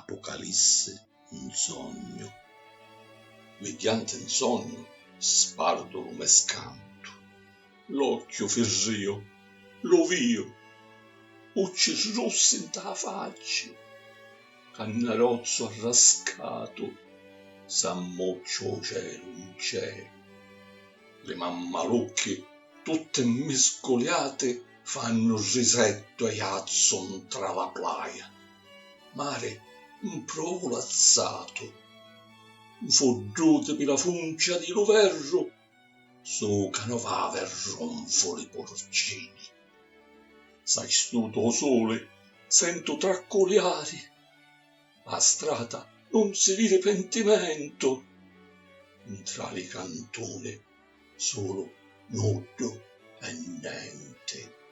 apocalisse un sogno. Mediante un sogno spardo lo mescanto, l'occhio firrio, lo vio, occhi rossi in ta faccia, cannarozzo arrascato, s'ammoccio cielo in cielo. Le mammalucche, tutte mescoliate, fanno risetto e azzon tra la playa. Mare improvulazzato, foddute per la funcia di Loverro, su canovave ronfoli porcini. Sai stuto sole, sento traccoliari, a strada non si vide pentimento, tra le cantone solo nudo e niente.